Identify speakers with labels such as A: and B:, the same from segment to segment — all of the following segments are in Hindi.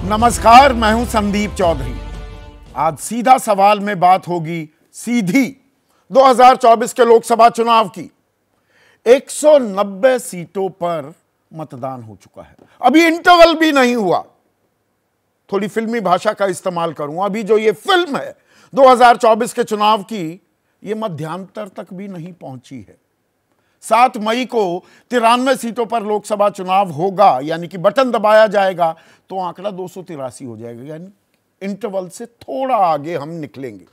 A: नमस्कार, मैं हूं संदीप चौधरी। आज सीधा सवाल में बात होगी सीधी 2024 के लोकसभा चुनाव की। 190 सीटों पर मतदान हो चुका है, अभी इंटरवल भी नहीं हुआ। थोड़ी फिल्मी भाषा का इस्तेमाल करूं, अभी जो ये फिल्म है 2024 के चुनाव की, ये मध्यांतर तक भी नहीं पहुंची है। 7 मई को 93 सीटों पर लोकसभा चुनाव होगा, यानी कि बटन दबाया जाएगा तो आंकड़ा 283 हो जाएगा, यानी इंटरवल से थोड़ा आगे हम निकलेंगे।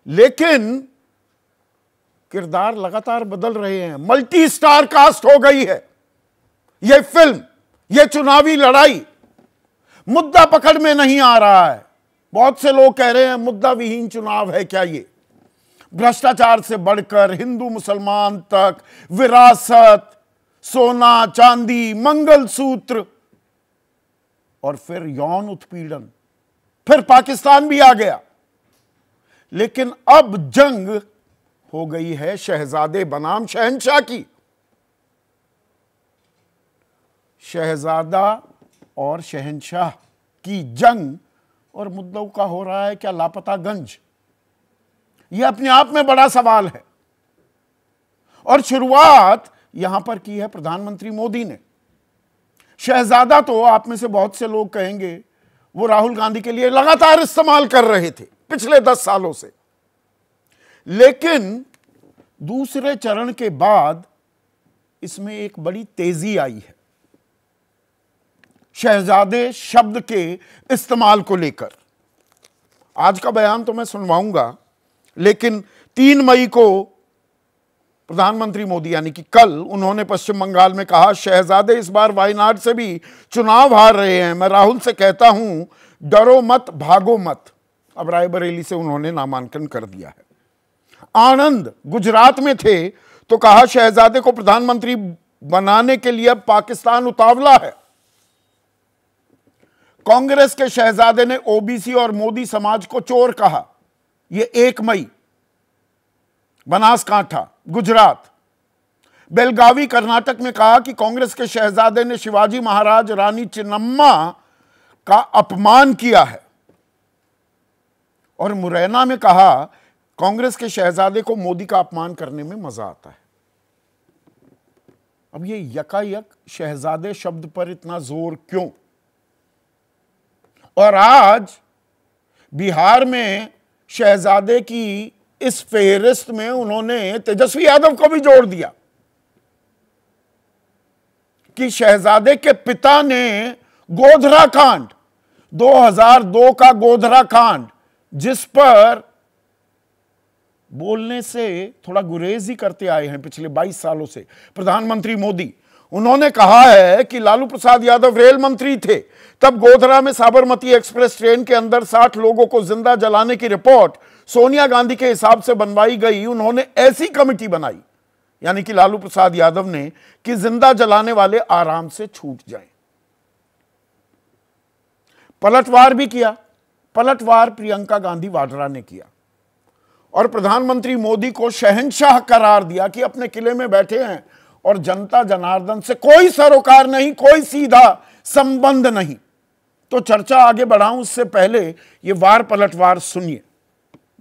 A: लेकिन किरदार लगातार बदल रहे हैं, मल्टी स्टार कास्ट हो गई है यह फिल्म, यह चुनावी लड़ाई। मुद्दा पकड़ में नहीं आ रहा है। बहुत से लोग कह रहे हैं मुद्दा विहीन चुनाव है क्या ये? भ्रष्टाचार से बढ़कर हिंदू मुसलमान तक, विरासत, सोना चांदी, मंगलसूत्र और फिर यौन उत्पीड़न, फिर पाकिस्तान भी आ गया। लेकिन अब जंग हो गई है शहजादे बनाम शहंशाह की। शहजादा और शहंशाह की जंग, और मुद्दों का हो रहा है क्या लापतागंज? यह अपने आप में बड़ा सवाल है। और शुरुआत यहां पर की है प्रधानमंत्री मोदी ने। शहजादा तो आप में से बहुत से लोग कहेंगे वो राहुल गांधी के लिए लगातार इस्तेमाल कर रहे थे पिछले 10 सालों से। लेकिन दूसरे चरण के बाद इसमें एक बड़ी तेजी आई है शहजादे शब्द के इस्तेमाल को लेकर। आज का बयान तो मैं सुनवाऊंगा, लेकिन 3 मई को प्रधानमंत्री मोदी यानी कि कल उन्होंने पश्चिम बंगाल में कहा, शहजादे इस बार वायनाड से भी चुनाव हार रहे हैं। मैं राहुल से कहता हूं डरो मत, भागो मत। अब रायबरेली से उन्होंने नामांकन कर दिया है। आनंद गुजरात में थे तो कहा शहजादे को प्रधानमंत्री बनाने के लिए अब पाकिस्तान उतावला है। कांग्रेस के शहजादे ने ओबीसी और मोदी समाज को चोर कहा। यह 1 मई बनासकांठा, गुजरात। बेलगावी कर्नाटक में कहा कि कांग्रेस के शहजादे ने शिवाजी महाराज, रानी चिन्नम्मा का अपमान किया है। और मुरैना में कहा कांग्रेस के शहजादे को मोदी का अपमान करने में मजा आता है। अब ये यकायक शहजादे शब्द पर इतना जोर क्यों? और आज बिहार में शहजादे की इस फेहरिस्त में उन्होंने तेजस्वी यादव को भी जोड़ दिया कि शहजादे के पिता ने गोधरा कांड, 2002 का गोधरा कांड, जिस पर बोलने से थोड़ा गुरेज ही करते आए हैं पिछले 22 सालों से प्रधानमंत्री मोदी, उन्होंने कहा है कि लालू प्रसाद यादव रेल मंत्री थे तब गोधरा में साबरमती एक्सप्रेस ट्रेन के अंदर 60 लोगों को जिंदा जलाने की रिपोर्ट सोनिया गांधी के हिसाब से बनवाई गई। उन्होंने ऐसी कमेटी बनाई, यानी कि लालू प्रसाद यादव ने, कि जिंदा जलाने वाले आराम से छूट जाएं। पलटवार भी किया। पलटवार प्रियंका गांधी वाड्रा ने किया और प्रधानमंत्री मोदी को शहंशाह करार दिया कि अपने किले में बैठे हैं और जनता जनार्दन से कोई सरोकार नहीं, कोई सीधा संबंध नहीं। तो चर्चा आगे बढ़ाऊं उससे पहले ये वार पलटवार सुनिए,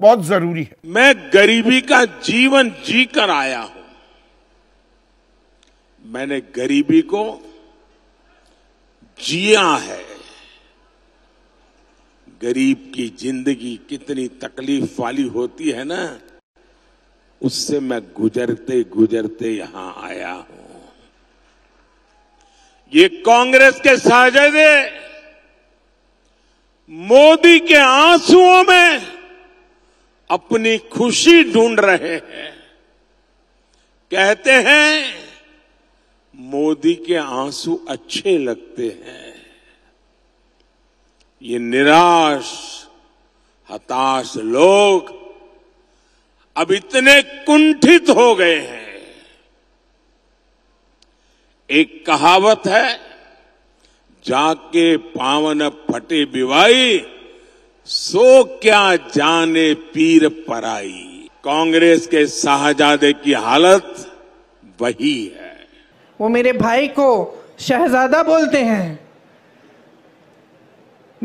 A: बहुत जरूरी है।
B: मैं गरीबी का जीवन जी कर आया हूं। मैंने गरीबी को जिया है। गरीब की जिंदगी कितनी तकलीफ वाली होती है ना, उससे मैं गुजरते गुजरते यहां आया हूं। ये कांग्रेस के शहजादे मोदी के आंसुओं में अपनी खुशी ढूंढ रहे हैं। कहते हैं मोदी के आंसू अच्छे लगते हैं। ये निराश, हताश लोग अब इतने कुंठित हो गए हैं। एक कहावत है, जाके पावन फटे बिवाई, सो क्या जाने पीर पराई। कांग्रेस के शाहजादे की हालत वही है।
C: वो मेरे भाई को शहजादा बोलते हैं,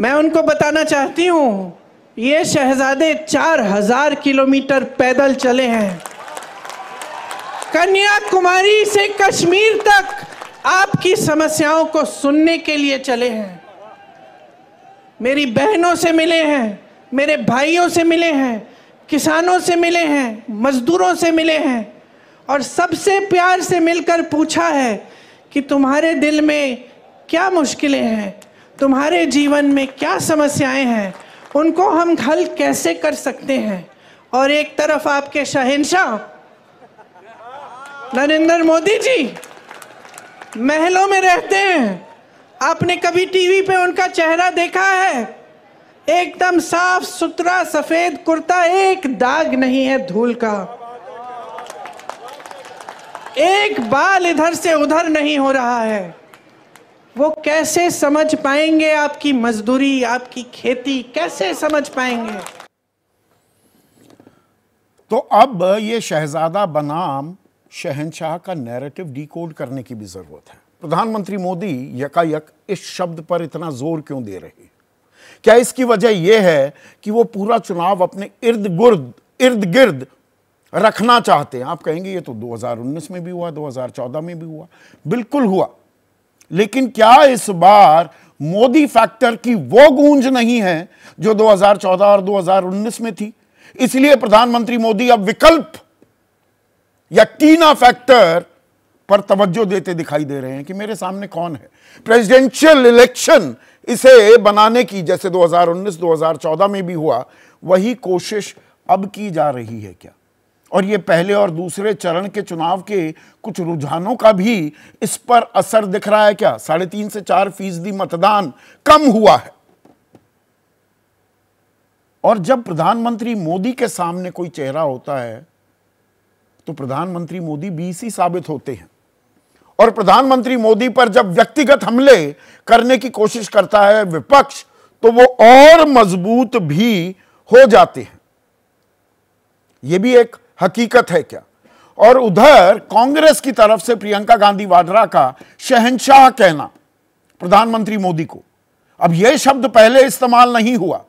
C: मैं उनको बताना चाहती हूँ, ये शहजादे 4000 किलोमीटर पैदल चले हैं। कन्याकुमारी से कश्मीर तक आपकी समस्याओं को सुनने के लिए चले हैं। मेरी बहनों से मिले हैं, मेरे भाइयों से मिले हैं, किसानों से मिले हैं, मजदूरों से मिले हैं और सबसे प्यार से मिलकर पूछा है कि तुम्हारे दिल में क्या मुश्किलें हैं, तुम्हारे जीवन में क्या समस्याएं हैं, उनको हम हल कैसे कर सकते हैं। और एक तरफ आपके शहंशाह नरेंद्र मोदी जी महलों में रहते हैं। आपने कभी टीवी पे उनका चेहरा देखा है? एकदम साफ सुथरा सफेद कुर्ता, एक दाग नहीं है धूल का, एक बाल इधर से उधर नहीं हो रहा है। वो कैसे समझ पाएंगे आपकी मजदूरी, आपकी खेती, कैसे समझ पाएंगे?
A: तो अब ये शहजादा बनाम शहंशाह का नैरेटिव डिकोड करने की भी जरूरत है। प्रधानमंत्री मोदी यकायक इस शब्द पर इतना जोर क्यों दे रहे हैं? क्या इसकी वजह यह है कि वो पूरा चुनाव अपने इर्द गिर्द रखना चाहते हैं? आप कहेंगे ये तो 2019 में भी हुआ, 2014 में भी हुआ, बिल्कुल हुआ, लेकिन क्या इस बार मोदी फैक्टर की वो गूंज नहीं है जो 2014 और 2019 में थी? इसलिए प्रधानमंत्री मोदी अब विकल्प या टीना फैक्टर पर तवज्जो देते दिखाई दे रहे हैं कि मेरे सामने कौन है। प्रेसिडेंशियल इलेक्शन इसे बनाने की, जैसे 2019 2014 में भी हुआ, वही कोशिश अब की जा रही है क्या? और ये पहले और दूसरे चरण के चुनाव के कुछ रुझानों का भी इस पर असर दिख रहा है क्या? 3.5 से 4% मतदान कम हुआ है। और जब प्रधानमंत्री मोदी के सामने कोई चेहरा होता है तो प्रधानमंत्री मोदी 20 ही साबित होते हैं। और प्रधानमंत्री मोदी पर जब व्यक्तिगत हमले करने की कोशिश करता है विपक्ष, तो वो और मजबूत भी हो जाते हैं। यह भी एक हकीकत है क्या? और उधर कांग्रेस की तरफ से प्रियंका गांधी वाड्रा का शहंशाह कहना प्रधानमंत्री मोदी को, अब यह शब्द पहले इस्तेमाल नहीं हुआ,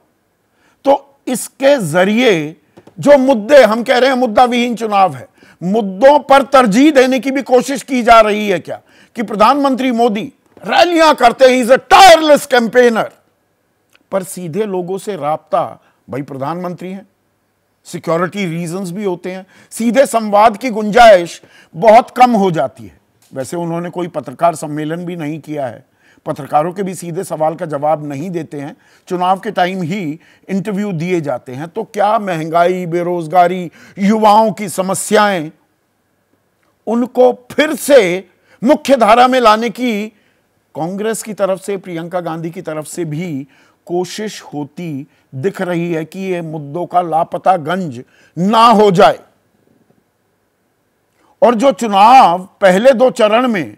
A: तो इसके जरिए जो मुद्दे, हम कह रहे हैं मुद्दा विहीन चुनाव है, मुद्दों पर तरजीह देने की भी कोशिश की जा रही है क्या? कि प्रधानमंत्री मोदी रैलियां करते हैं, इज अ टायरलेस कैंपेनर, पर सीधे लोगों से राब्ता, भाई प्रधानमंत्री हैं, सिक्योरिटी रीजंस भी होते हैं, सीधे संवाद की गुंजाइश बहुत कम हो जाती है। वैसे उन्होंने कोई पत्रकार सम्मेलन भी नहीं किया है, पत्रकारों के भी सीधे सवाल का जवाब नहीं देते हैं, चुनाव के टाइम ही इंटरव्यू दिए जाते हैं। तो क्या महंगाई, बेरोजगारी, युवाओं की समस्याएं, उनको फिर से मुख्य धारा में लाने की कांग्रेस की तरफ से, प्रियंका गांधी की तरफ से भी कोशिश होती दिख रही है कि ये मुद्दों का लापता गंज ना हो जाए। और जो चुनाव पहले 2 चरण में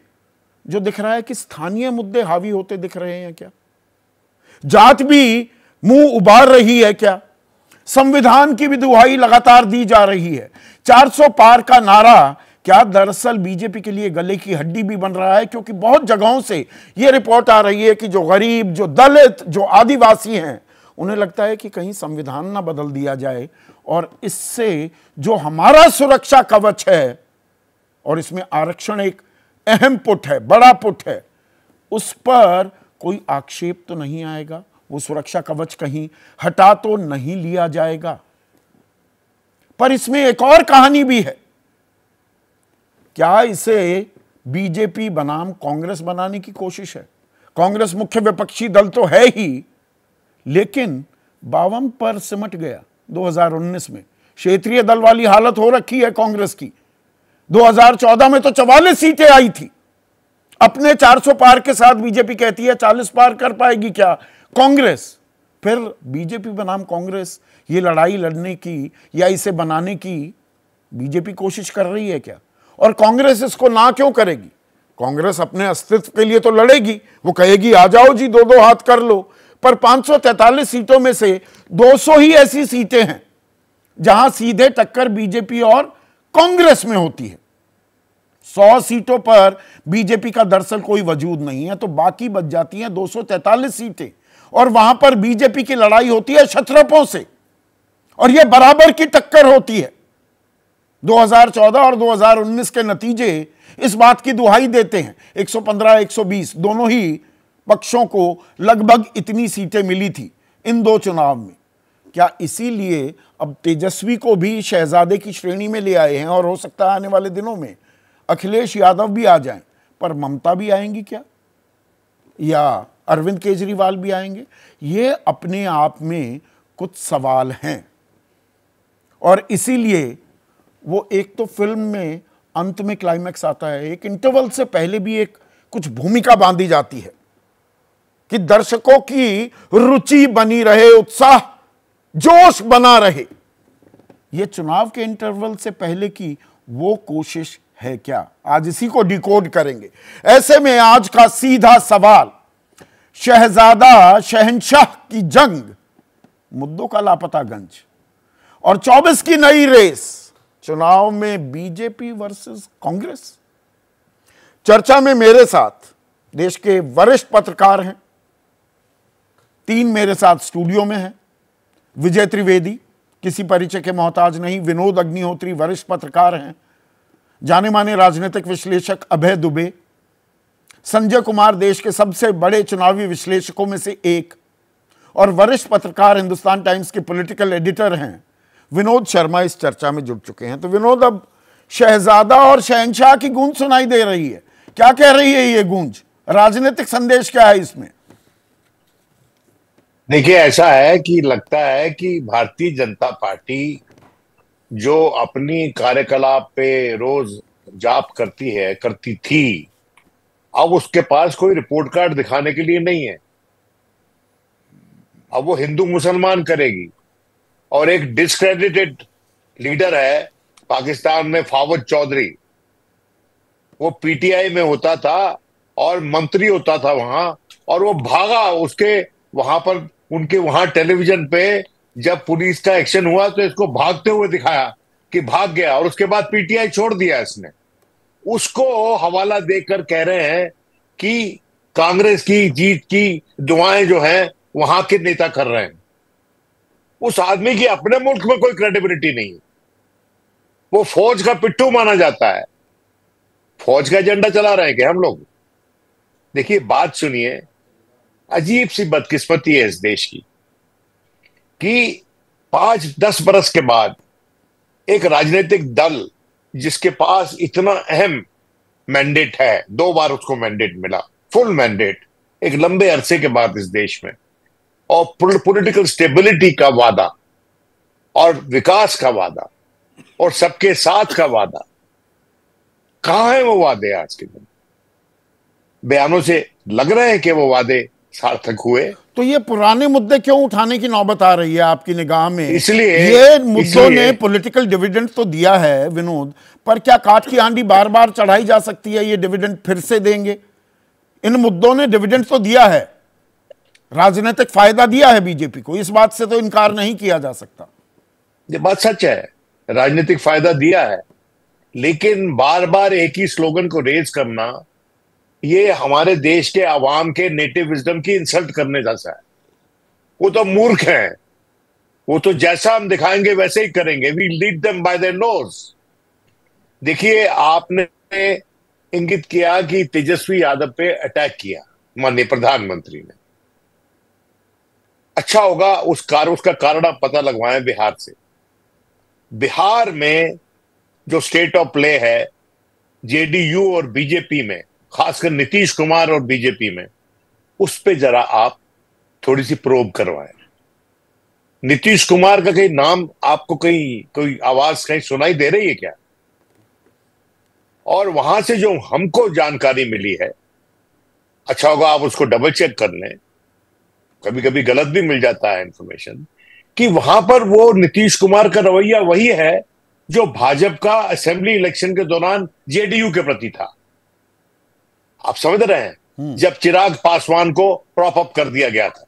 A: जो दिख रहा है कि स्थानीय मुद्दे हावी होते दिख रहे हैं क्या? जात भी मुंह उबार रही है क्या? संविधान की भी दुहाई लगातार दी जा रही है। 400 पार का नारा क्या दरअसल बीजेपी के लिए गले की हड्डी भी बन रहा है? क्योंकि बहुत जगहों से यह रिपोर्ट आ रही है कि जो गरीब, जो दलित, जो आदिवासी हैं, उन्हें लगता है कि कहीं संविधान ना बदल दिया जाए और इससे जो हमारा सुरक्षा कवच है, और इसमें आरक्षण एक अहम पुट है, बड़ा पुट है, उस पर कोई आक्षेप तो नहीं आएगा, वो सुरक्षा कवच कहीं हटा तो नहीं लिया जाएगा। पर इसमें एक और कहानी भी है। क्या इसे बीजेपी बनाम कांग्रेस बनाने की कोशिश है? कांग्रेस मुख्य विपक्षी दल तो है ही, लेकिन 52 पर सिमट गया 2019 में। क्षेत्रीय दल वाली हालत हो रखी है कांग्रेस की। 2014 में तो 44 सीटें आई थी। अपने 400 पार के साथ बीजेपी कहती है 40 पार कर पाएगी क्या कांग्रेस? फिर बीजेपी बनाम कांग्रेस ये लड़ाई लड़ने की या इसे बनाने की बीजेपी कोशिश कर रही है क्या? और कांग्रेस इसको ना क्यों करेगी? कांग्रेस अपने अस्तित्व के लिए तो लड़ेगी, वो कहेगी आ जाओ जी, 2-2 हाथ कर लो। पर 543 सीटों में से 200 ही ऐसी सीटें हैं जहां सीधे टक्कर बीजेपी और कांग्रेस में होती है। 100 सीटों पर बीजेपी का दरअसल कोई वजूद नहीं है, तो बाकी बच जाती हैं 243 सीटें। और वहां पर बीजेपी की लड़ाई होती है क्षत्रपों से, और यह बराबर की टक्कर होती है। 2014 और 2019 के नतीजे इस बात की दुहाई देते हैं। 115, 120 दोनों ही पक्षों को लगभग इतनी सीटें मिली थी इन दो चुनाव में। क्या इसीलिए अब तेजस्वी को भी शहजादे की श्रेणी में ले आए हैं, और हो सकता है आने वाले दिनों में अखिलेश यादव भी आ जाएं, पर ममता भी आएंगी क्या, या अरविंद केजरीवाल भी आएंगे? ये अपने आप में कुछ सवाल हैं, और इसीलिए वो एक तो फिल्म में अंत में क्लाइमैक्स आता है, एक इंटरवल से पहले भी एक कुछ भूमिका बांधी जाती है कि दर्शकों की रुचि बनी रहे, उत्साह जोश बना रहे। ये चुनाव के इंटरवल से पहले की वो कोशिश है क्या? आज इसी को डिकोड करेंगे। ऐसे में आज का सीधा सवाल, शहजादा शहंशाह की जंग, मुद्दों का लापतागंज, और 24 की नई रेस, चुनाव में बीजेपी वर्सेस कांग्रेस। चर्चा में मेरे साथ देश के वरिष्ठ पत्रकार हैं, 3 मेरे साथ स्टूडियो में हैं। विजय त्रिवेदी, किसी परिचय के मोहताज नहीं। विनोद अग्निहोत्री, वरिष्ठ पत्रकार हैं। जाने माने राजनीतिक विश्लेषक अभय दुबे। संजय कुमार, देश के सबसे बड़े चुनावी विश्लेषकों में से एक और वरिष्ठ पत्रकार, हिंदुस्तान टाइम्स के पॉलिटिकल एडिटर हैं विनोद शर्मा, इस चर्चा में जुड़ चुके हैं। तो विनोद, अब शहजादा और शहंशाह की गूंज सुनाई दे रही है, क्या कह रही है ये गूंज? राजनीतिक संदेश क्या है इसमें?
D: देखिए, ऐसा है कि लगता है कि भारतीय जनता पार्टी जो अपनी कार्यकलाप पे रोज जाप करती थी, अब उसके पास कोई रिपोर्ट कार्ड दिखाने के लिए नहीं है। अब वो हिंदू मुसलमान करेगी। और एक डिस्क्रेडिटेड लीडर है पाकिस्तान में, फावद चौधरी, वो पीटीआई में होता था और मंत्री होता था वहां, और वो भागा उसके वहां पर, उनके वहां टेलीविजन पे जब पुलिस का एक्शन हुआ तो इसको भागते हुए दिखाया कि भाग गया, और उसके बाद पीटीआई छोड़ दिया इसने। उसको हवाला देकर कह रहे हैं कि कांग्रेस की जीत की दुआएं जो हैं वहां के नेता कर रहे हैं। उस आदमी की अपने मुल्क में कोई क्रेडिबिलिटी नहीं है। वो फौज का पिट्ठू माना जाता है। फौज का एजेंडा चला रहे हैं क्या हम लोग? देखिए, बात सुनिए, अजीब सी बदकिस्मती है इस देश की कि 5-10 बरस के बाद एक राजनीतिक दल जिसके पास इतना अहम मैंडेट है, 2 बार उसको मैंडेट मिला, फुल मैंडेट, एक लंबे अरसे के बाद इस देश में, और पॉलिटिकल स्टेबिलिटी का वादा और विकास का वादा और सबके साथ का वादा, कहां है वो वादे? आज के दिन बयानों से लग रहे हैं कि वो वादे सार्थक हुए।
A: तो ये पुराने मुद्दे क्यों उठाने की नौबत आ रही है आपकी निगाह में?
D: इसलिए
A: ये मुद्दों ने पॉलिटिकल डिविडेंड तो दिया है विनोद, पर क्या काठ की हांडी बार बार चढ़ाई जा सकती है? ये डिविडेंड फिर से देंगे? इन मुद्दों ने डिविडेंड तो दिया है, राजनीतिक फायदा दिया है बीजेपी को, इस बात से तो इनकार नहीं किया जा सकता।
D: ये बात सच है, राजनीतिक फायदा दिया है, लेकिन बार बार एक ही स्लोगन को रेज करना, ये हमारे देश के आवाम के नेटिव विजडम की इंसल्ट करने जैसा है। वो तो मूर्ख हैं, वो तो जैसा हम दिखाएंगे वैसे ही करेंगे। We lead them by their nose. देखिए, आपने इंगित किया कि तेजस्वी यादव पे अटैक किया माननीय प्रधानमंत्री ने। अच्छा होगा उसका कारण आप पता लगवाएं बिहार से। बिहार में जो स्टेट ऑफ प्ले है जेडीयू और बीजेपी में, खासकर नीतीश कुमार और बीजेपी में, उस पे जरा आप थोड़ी सी प्रोब करवाएं। नीतीश कुमार का कहीं नाम आपको कहीं कोई आवाज कहीं सुनाई दे रही है क्या? और वहां से जो हमको जानकारी मिली है, अच्छा होगा आप उसको डबल चेक कर लें, कभी कभी गलत भी मिल जाता है इंफॉर्मेशन, कि वहां पर वो नीतीश कुमार का रवैया वही है जो भाजपा का असेंबली इलेक्शन के दौरान जेडीयू के प्रति था। आप समझ रहे हैं, जब चिराग पासवान को प्रॉप अप कर दिया गया था।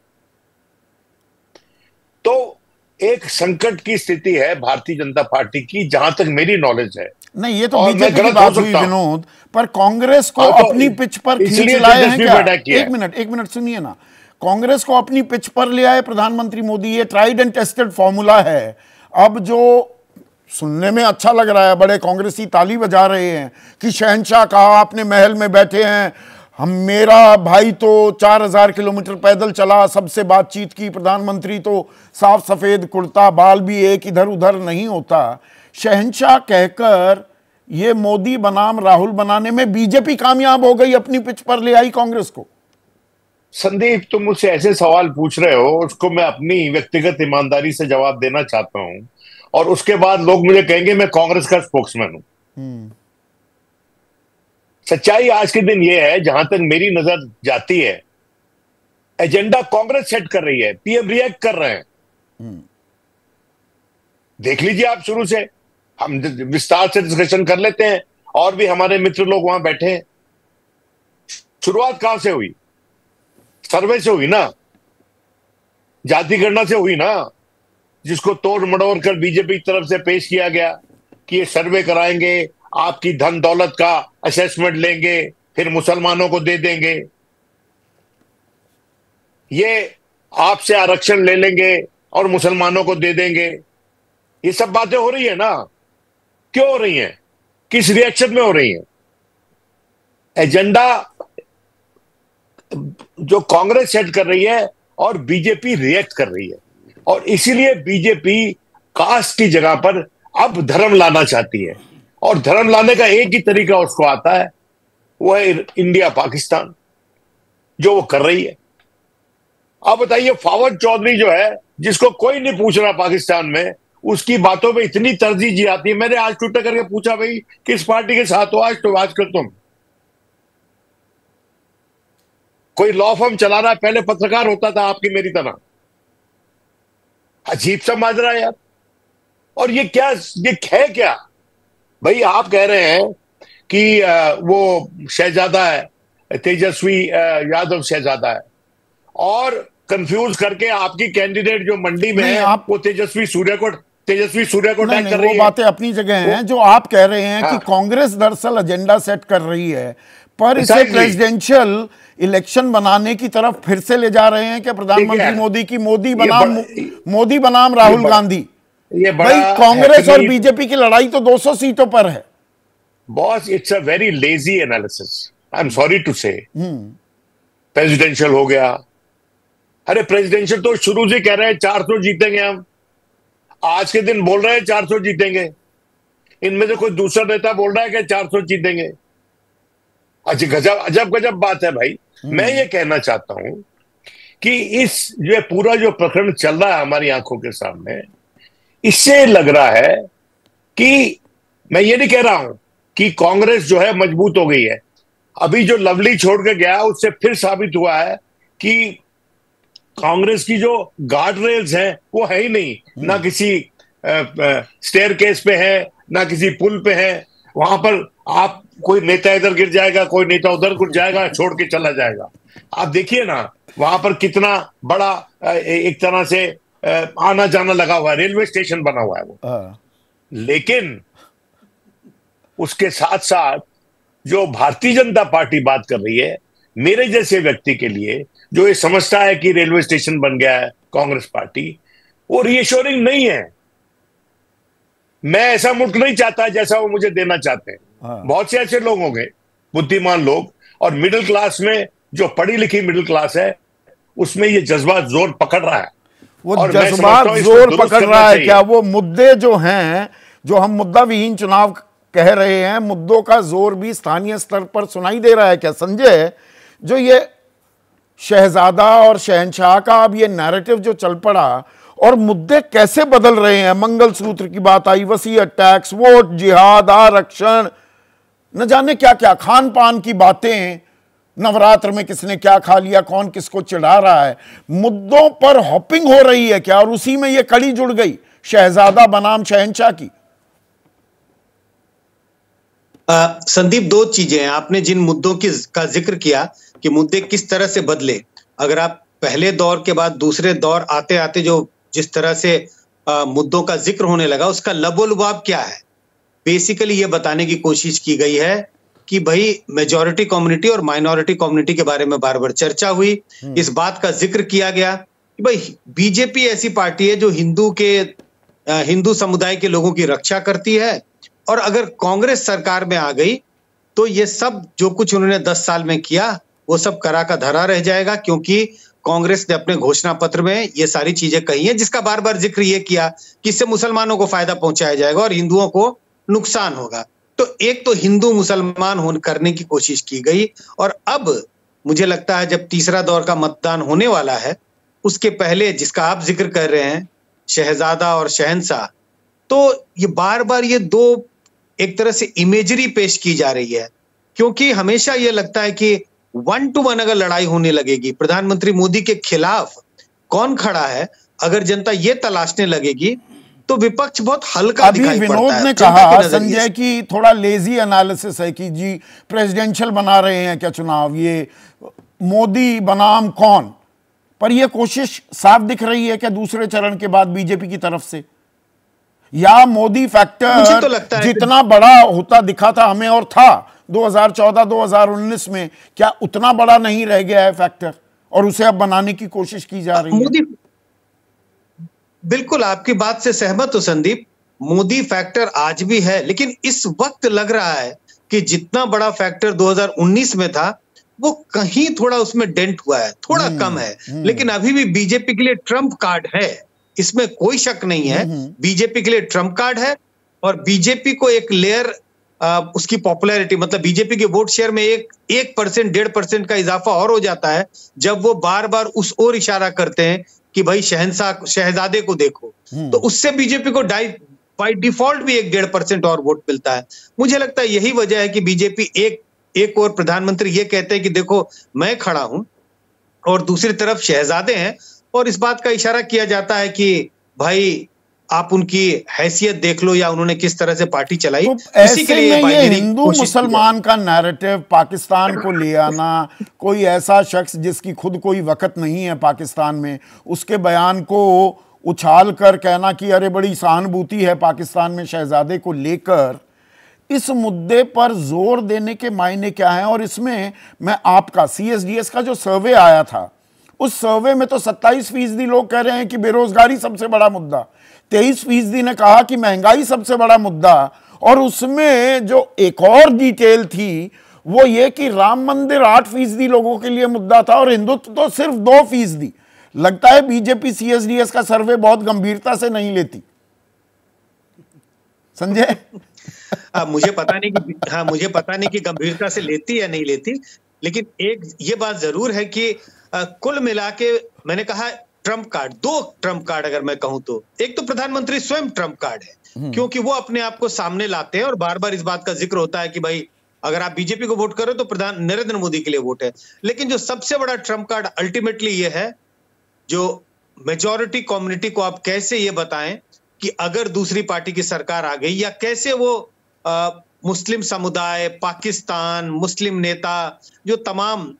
D: तो एक संकट की स्थिति है भारतीय जनता पार्टी की, जहां तक मेरी नॉलेज है।
A: नहीं, ये तो बीजेपी की बात हुई विनोद, पर कांग्रेस को अपनी पिच पर खींच लाए हैं क्या? एक मिनट सुनिए ना, कांग्रेस को अपनी पिच पर ले आए प्रधानमंत्री मोदी। ये ट्राइड एंड टेस्टेड फॉर्मूला है। अब जो सुनने में अच्छा लग रहा है, बड़े कांग्रेसी ताली बजा रहे हैं कि शहंशाह कहा आपने महल में बैठे हैं, हम मेरा भाई तो 4000 किलोमीटर पैदल चला, सबसे बातचीत की, प्रधानमंत्री तो साफ सफेद कुर्ता, बाल भी एक इधर उधर नहीं होता। शहंशाह कहकर ये मोदी बनाम राहुल बनाने में बीजेपी कामयाब हो गई, अपनी पिच पर ले आई कांग्रेस को।
D: संदीप, तुम मुझसे ऐसे सवाल पूछ रहे हो, उसको मैं अपनी व्यक्तिगत ईमानदारी से जवाब देना चाहता हूं, और उसके बाद लोग मुझे कहेंगे मैं कांग्रेस का स्पोक्समैन हूं। सच्चाई आज के दिन यह है, जहां तक मेरी नजर जाती है, एजेंडा कांग्रेस सेट कर रही है, पीएम रिएक्ट कर रहे हैं। देख लीजिए आप, शुरू से हम विस्तार से डिस्कशन कर लेते हैं, और भी हमारे मित्र लोग वहां बैठे हैं। शुरुआत कहां से हुई? सर्वे से हुई ना, जाति गणना से हुई ना, जिसको तोड़ मड़ोड़ कर बीजेपी की तरफ से पेश किया गया कि ये सर्वे कराएंगे, आपकी धन दौलत का असेसमेंट लेंगे, फिर मुसलमानों को दे देंगे, ये आपसे आरक्षण ले लेंगे और मुसलमानों को दे देंगे। ये सब बातें हो रही है ना, क्यों हो रही हैं? किस रिएक्शन में हो रही हैं? एजेंडा जो कांग्रेस सेट कर रही है और बीजेपी रिएक्ट कर रही है, और इसीलिए बीजेपी कास्ट की जगह पर अब धर्म लाना चाहती है, और धर्म लाने का एक ही तरीका उसको आता है, वो है इंडिया पाकिस्तान, जो वो कर रही है। अब बताइए, फवाद चौधरी जो है, जिसको कोई नहीं पूछ रहा पाकिस्तान में, उसकी बातों में इतनी तरजीह जी आती है। मैंने आज ट्विटर करके पूछा, भाई किस पार्टी के साथ हो आज? तो आजकल तुम कोई लॉ फर्म चला रहा है, पहले पत्रकार होता था आपकी मेरी तरह। अजीब सा माजरा है यार। और ये क्या, ये है क्या भाई? आप कह रहे हैं कि वो शहजादा है, तेजस्वी यादव शहजादा है, और कंफ्यूज करके आपकी कैंडिडेट जो मंडी में है, वो तेजस्वी सूर्य को अटैक कर रही है।
A: वो बातें अपनी जगह हैं। जो आप कह रहे हैं कि कांग्रेस दरअसल एजेंडा सेट कर रही है, पर इसे प्रेसिडेंशियल इलेक्शन बनाने की तरफ फिर से ले जा रहे हैं कि प्रधानमंत्री मोदी की मोदी बनाम राहुल गांधी। भाई कांग्रेस और बीजेपी की लड़ाई तो 200 सीटों पर है।
D: Boss, it's a very lazy analysis, I am sorry to say. Presidential हो गया, अरे प्रेसिडेंशियल तो शुरू से कह रहे हैं 400 जीतेंगे हम, आज के दिन बोल रहे हैं 400 जीतेंगे। इनमें से कोई दूसरा नेता बोल रहा है कि 400 जीतेंगे। अच्छा, अजब बात है भाई। मैं ये कहना चाहता हूं कि इस जो पूरा जो प्रकरण चल रहा है हमारी आंखों के सामने, इससे लग रहा है कि, मैं ये नहीं कह रहा हूं कि कांग्रेस जो है मजबूत हो गई है। अभी जो लवली छोड़ के गया, उससे फिर साबित हुआ है कि कांग्रेस की जो गार्ड रेल्स हैं वो है ही नहीं, ना किसी स्टेयरकेस पे है, ना किसी पुल पे है। वहां पर आप, कोई नेता इधर गिर जाएगा, कोई नेता उधर गिर जाएगा, छोड़ के चला जाएगा। आप देखिए ना, वहां पर कितना बड़ा एक तरह से आना जाना लगा हुआ है, रेलवे स्टेशन बना हुआ है वो। लेकिन उसके साथ साथ जो भारतीय जनता पार्टी बात कर रही है, मेरे जैसे व्यक्ति के लिए जो ये समझता है कि रेलवे स्टेशन बन गया है कांग्रेस पार्टी, वो रीएश्योरिंग नहीं है। मैं ऐसा मुल्क नहीं चाहता जैसा वो मुझे देना चाहते हैं। बहुत से ऐसे लोग होंगे, बुद्धिमान लोग, और मिडिल क्लास में, जो पढ़ी लिखी मिडिल क्लास है, उसमें ये जज्बा जोर पकड़ रहा है।
A: वो जज्बा जोर पकड़ रहा है क्या? वो मुद्दे जो हैं, जो हम मुद्दा विहीन चुनाव कह रहे हैं, मुद्दों का जोर भी स्थानीय स्तर पर सुनाई दे रहा है क्या संजय? जो ये शहजादा और शहंशाह का अब ये नैरेटिव जो चल पड़ा, और मुद्दे कैसे बदल रहे हैं। मंगलसूत्र की बात आई, वसीयत टैक्स, वोट, जिहाद, आरक्षण, न जाने क्या क्या, खान पान की बातें, नवरात्र में किसने क्या खा लिया, कौन किसको चिढ़ा रहा है, मुद्दों पर हॉपिंग हो रही है क्या? और उसी में ये कड़ी जुड़ गई शहजादा बनाम शहंशाह की।
E: संदीप, दो चीजें हैं। आपने जिन मुद्दों का जिक्र किया कि मुद्दे किस तरह से बदले, अगर आप पहले दौर के बाद दूसरे दौर आते आते जो जिस तरह से मुद्दों का जिक्र होने लगा, उसका लबोलुबाब क्या है? बेसिकली ये बताने की कोशिश की गई है कि भाई मेजॉरिटी कम्युनिटी और माइनॉरिटी कम्युनिटी के बारे में बार बार चर्चा हुई। इस बात का जिक्र किया गया कि भाई बीजेपी ऐसी पार्टी है जो हिंदू समुदाय के लोगों की रक्षा करती है, और अगर कांग्रेस सरकार में आ गई तो ये सब जो कुछ उन्होंने 10 साल में किया वो सब करा का धरा रह जाएगा, क्योंकि कांग्रेस ने अपने घोषणा पत्र में ये सारी चीजें कही हैं, जिसका बार बार जिक्र ये किया कि इससे मुसलमानों को फायदा पहुंचाया जाएगा और हिंदुओं को नुकसान होगा। तो एक तो हिंदू मुसलमान करने की कोशिश की गई, और अब मुझे लगता है जब तीसरा दौर का मतदान होने वाला है, उसके पहले जिसका आप जिक्र कर रहे हैं शहजादा और शहंशाह, तो ये बार बार ये दो एक तरह से इमेजरी पेश की जा रही है, क्योंकि हमेशा ये लगता है कि 1 to 1 अगर लड़ाई होने लगेगी, प्रधानमंत्री मोदी के खिलाफ कौन खड़ा है, अगर जनता ये तलाशने लगेगी तो विपक्ष बहुत हल्का दिखाई पड़ता है।
A: विनोद ने कहा संजय की थोड़ा लेजी एनालिसिस है कि जी प्रेसिडेंशियल बना रहे हैं क्या चुनाव, ये मोदी बनाम कौन, पर यह कोशिश साफ दिख रही है कि दूसरे चरण के बाद बीजेपी की तरफ से, या मोदी फैक्टर तो जितना बड़ा होता दिखा था हमें और था 2014-2019 में, क्या उतना बड़ा नहीं रह गया है फैक्टर, और उसे अब बनाने की कोशिश की जा रही है?
E: बिल्कुल आपकी बात से सहमत हो संदीप, मोदी फैक्टर आज भी है, लेकिन इस वक्त लग रहा है कि जितना बड़ा फैक्टर 2019 में था वो कहीं थोड़ा उसमें डेंट हुआ है, थोड़ा कम है, लेकिन अभी भी बीजेपी के लिए ट्रम्प कार्ड है, इसमें कोई शक नहीं है। बीजेपी के लिए ट्रम्प कार्ड है, और बीजेपी को एक लेयर उसकी पॉपुलैरिटी, मतलब बीजेपी के वोट शेयर में 1%, 1.5% का इजाफा और हो जाता है जब वो बार बार उस ओर इशारा करते हैं कि भाई शहजादे को देखो, तो उससे बीजेपी को बाय डिफॉल्ट भी 1-1.5% और वोट मिलता है। मुझे लगता है यही वजह है कि बीजेपी एक और प्रधानमंत्री ये कहते हैं कि देखो मैं खड़ा हूं, और दूसरी तरफ शहजादे हैं, और इस बात का इशारा किया जाता है कि भाई आप उनकी हैसियत देख लो, या उन्होंने किस तरह से पार्टी चलाई।
A: तो इसी के लिए ये हिंदू मुसलमान का नैरेटिव पाकिस्तान को ले आना, कोई ऐसा शख्स जिसकी खुद कोई वक़्त नहीं है पाकिस्तान में, उसके बयान को उछाल कर कहना कि अरे बड़ी सहानुभूति है पाकिस्तान में शहजादे को लेकर, इस मुद्दे पर जोर देने के मायने क्या हैं? और इसमें मैं आपका CSDS का जो सर्वे आया था, उस सर्वे में तो 27% लोग कह रहे हैं कि बेरोजगारी सबसे बड़ा मुद्दा, 23% ने कहा कि महंगाई सबसे बड़ा मुद्दा, और उसमें जो एक और डिटेल थी वो ये कि राम मंदिर 8% लोगों के लिए मुद्दा था, और हिंदुत्व तो सिर्फ 2%। लगता है बीजेपी CSDS का सर्वे बहुत गंभीरता से नहीं लेती। संजय
E: मुझे पता नहीं कि गंभीरता से लेती या नहीं लेती, लेकिन एक ये बात जरूर है कि कुल मिला के मैंने कहा ट्रम्प कार्ड, 2 ट्रम्प कार्ड अगर मैं कहूं तो, एक तो प्रधानमंत्री स्वयं ट्रम्प कार्ड है, क्योंकि वो अपने आप को सामने लाते हैं, और बार बार इस बात का जिक्र होता है कि भाई अगर आप बीजेपी को वोट करो तो प्रधान नरेंद्र मोदी के लिए वोट है। लेकिन जो सबसे बड़ा ट्रम्प कार्ड अल्टीमेटली ये है, जो मेजॉरिटी कम्युनिटी को आप कैसे ये बताएं कि अगर दूसरी पार्टी की सरकार आ गई, या कैसे वो मुस्लिम समुदाय, पाकिस्तान, मुस्लिम नेता, जो तमाम